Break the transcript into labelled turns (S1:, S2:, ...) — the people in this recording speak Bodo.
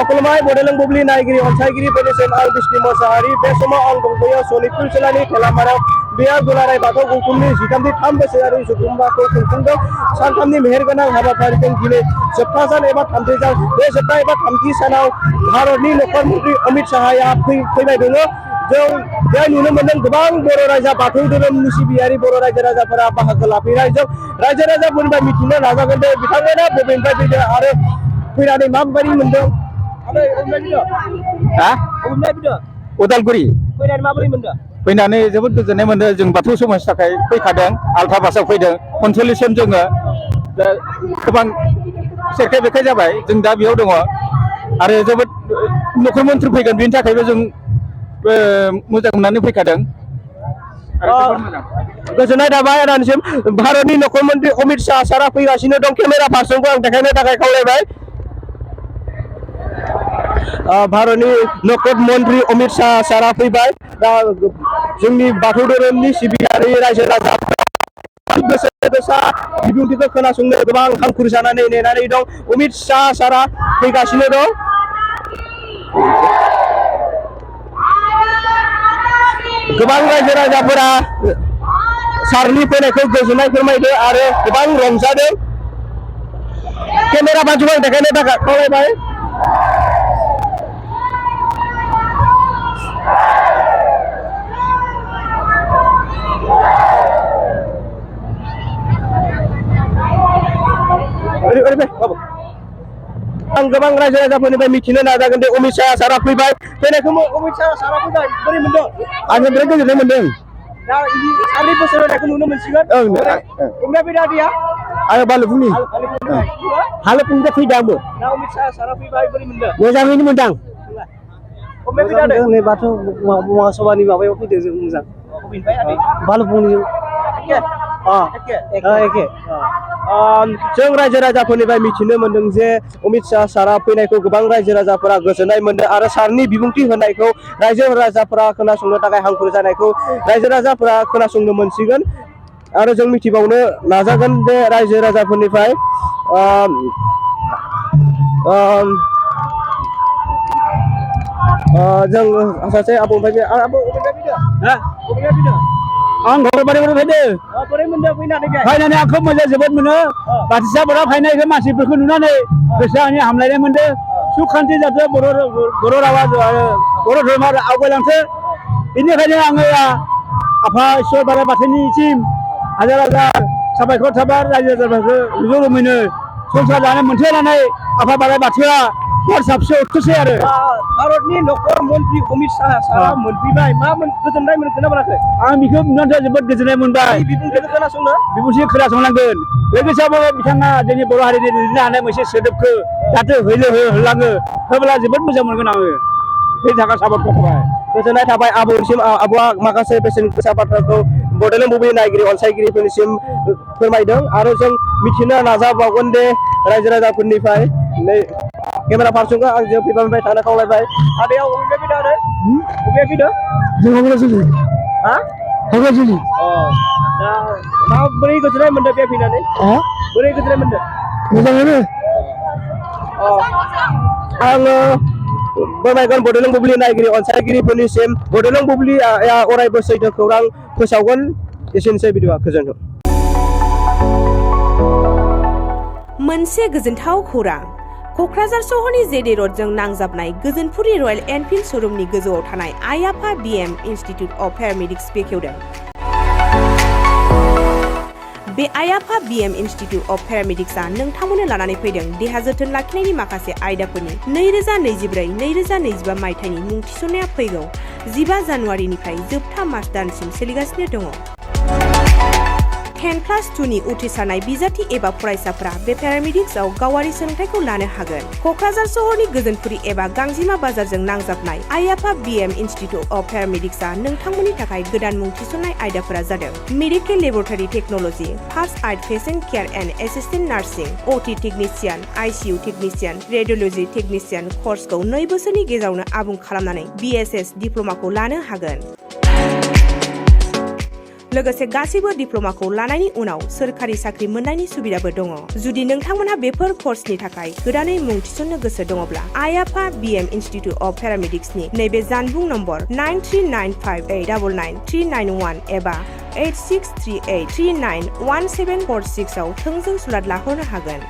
S1: खुलुमबाय बड'लेण्ड बुब्लि नायगिरि अनसायगिरिफोरनिसिम आं बिस्नि मोसाहारि बे समाव आं दंफैयो सनितपुर जिल्लानि थेलामाराव बेयाव दुलाराय बाथौ गौथुमनि 13 बोसोरारि जथुम्माखौ खुंफुंदों। सानथामनि मेहेरगोनां हाबाफारिजों दिनै जोबथा सान एबा थामथि सान बे जोबथा एबा थामथि सानाव भारतनि नखर मन्त्रि अमित शाहआ फैबाय दङ। जों बेहाय नुनो मोनदों गोबां बर' रायजा बाथौ धोरोमनि सिबियारि बर' रायजो राजाफोरा बाहागो लाफैनाय। जों रायजो राजाफोरनिफ्राय मिथिनो नाजागोन दे बिथांमोना बबेनिफ्राय फैदों आरो फैनानै माबायदि मोनदों।
S2: उदालगुरि फैनानै जोबोद गोजोननाय मोनदों। जों बाथौ समाजनि थाखाय फैखादों। आल्था बासाव फैदों 45 जोङो गोबां सेरखाय बेरखाय जाबाय। जों दा बेयाव दङ आरो जोबोद नखर मन्थ्रि फैगोन बेनि थाखायबो जों मोजां मोननानै फैखादों।
S1: गोजोननाय थाबाय आदानिसिम। भारतनि नखर मन्त्रि अमित शाह सारा फैगासिनो दं। केमेरा पार्सनखौ आं देखायनो थाखाय खावलायबाय। भारतनि नखर मन्त्रि अमित शाह सारा फैबाय। दा जोंनि बाथौ धोरोमनि सिबियारि रायजो राजा गोसा बिबुंथिखौ खोनासंनो गोबां हांखुर जानानै नेनानै दं। अमित शाह सारा फैगासिनो दं। गोबां रायजो राजाफोरा सारनि फैनायखौ गोजोननाय फोरमायदों आरो गोबां रंजादों। केमेरा पार्सनखौ आं देखायनो थाखाय खावलायबाय। आं गोबां रायजो राजाफोरनिफ्राय मिथिनो नाजागोन दे अमित शाह सारा फैबाय। फैनायखौ अमित शाह सारा फैबाय बोरै मोनदों?
S2: आं बिराद गोजोननाय मोनदों।
S1: दा सारनि बोसोर होनायखौ नुनो मोनसिगोन। अबेनिफ्राय फैदों आदैया?
S2: आङो बालुफुंनि हालोपुंनिफ्राय फैदों आंबो।
S1: दा अमित शाह सारा फैबाय बोरै मोनदों?
S2: मोजाङैनो मोनदों।
S1: नै बाथौ महासभानि माबायाव फैदों जों मोजां। बालुफुंनि एखे। जों रायजो राजाफोरनिफ्राय मिथिनो मोनदों जे अमित शाह सारा फैनायखौ गोबां रायजो राजाफोरा गोजोननाय मोनदों आरो सारनि बिबुंथि होनायखौ रायजो राजाफोरा खोनासंनो थाखाय हांखुर जानायखौ रायजो राजाफोरा खोनासंनो मोनसिगोन। आरो जों मिथिबावनो नाजागोन बे रायजो राजाफोरनिफ्राय जों सासे आबौनिफ्राय आबौ अबेनिफ्राय फैदों?
S2: आं घरबारिनिफ्राय फैदों।
S1: बोरै मोनदों
S2: फैनानै आं खोब मोजां जोबोद मोनो। बाथिसाफोरा फैनायखौ मानसिफोरखौ नुनानै गोसोआ आंनि हामलायनाय मोनदों। सुख खान्थि जाथों बर' रावा बर' धोरोमा आवगायलांथों। बेनिखायनो आङो आफा इसोर बोराइ बाथौनिसिम हाजार हाजार साबायखर थाबाय। रायजो राजाफोरखौ रुजु रुमैनो संसार जानो मोनथों होननानै आफा बोराइ बाथौआ बोर साबस्रि हरथोंसै आरो।
S1: भारतनि नखर मन्त्रि अमित शाह सारा मोनफैबाय। मा गोजोननाय मोनखो ना मोनाखै?
S2: आं बेखौ नुनानै जोबोद गोजोननाय मोनबाय।
S1: बिबुंथिखौ
S2: खोनासंनांगोन। लोगोसेबो बिथाङा जोंनि बर' हारिनि लिरनो हानाय मोनसे सोदोबखौ जाहाथे होलाङो होब्ला जोबोद मोजां मोनगोन आङो। बेनि थाखाय साबायखर थाबाय।
S1: गोजोननाय थाबाय आबौनिसिम। आबौआ माखासे बेसेन गोसा बाथ्राखौ बड'लेण्ड बुब्लि नायगिरि अनसायगिरिफोरनिसिम फोरमायदों आरो जों मिथिनो नाजाबावगोन दे रायजो राजाफोरनिफ्राय। नै केमेरा पार्सनखौ आं जों फैबाय थानो खावलायबाय। आदैया अबेनिफ्राय फैदों आरो? अबेनिफ्राय फैदों? दा माबोरै गोजोननाय मोनदों बे फैनानै? बोरै गोजोननाय मोनदों?
S2: मोजाङैनो।
S1: आङो फोरमायगोन बड'लेण्ड बुब्लि नायगिरि अनसायगिरिफोरनिसिम बड'लेण्ड बुब्लिया अरायबो सैथो खौरां फोसावगोन। एसेनोसै बिदिबा गोजोन्थों।
S3: मोनसे गोजोनथाव खौरां। क'क्राझार सहरनि जेडे रडजों नांजाबनाय गोजोनपुरि रयेल एनफिल्ड श'रुमनि गोजौआव थानाय आइ आफा बिएम इनस्टिट्युट अफ पेरामेडिक्स बेखेवदों। बे आइ आफा बिएम इनस्टिट्युट अफ पेरामेडिक्सआ नोंथांमोननो लानानै फैदों देहा जोथोन लाखिनायनि माखासे आयदाफोरनि 2024-2025 मायथाइनि मुं थिसननाया फैगौ 15 जानुवारिनिफ्राय जोबथा मार्च दानसिम सोलिगासिनो दङ। 10+2नि उथ्रिसारनाय बिजाथि एबा फरायसाफोरा बे पेरामेडिक्सआव गावारि सोलोंथाइखौ लानो हागोन। क'क्राझार सहरनि गोजोनपुरि एबा गांजिमा बाजारजों नांजाबनाय आइ आफा बिएम इनस्टिट्युट अफ पेरामेडिक्सआ नोंथांमोननि थाखाय गोदान मुं थिसननाय आयदाफोरा जादों medical laboratory technology, first aid patient care and assistant nursing, OT technician, ICU technician, radiology technician कर्सखौ 2 बोसोरनि गेजेरावनो आबुं खालामनानै BSS डिप्ल'माखौ लानो हागोन। लोगोसे गासैबो डिप्ल'माखौ लानायनि उनाव सोरखारि साख्रि मोननायनि सुबिदाबो दङ। जुदि नोंथांमोनहा बेफोर कर्सनि थाखाय गोदानै मुं थिसननो गोसो दङब्ला आइ आफा BM इनस्टिट्युट अफ पेरामेडिक्सनि नैबे जानबुं नम्बर 9395899391 एबा 8638391746 आव थोंजों सुलाद लाहरनो हागोन।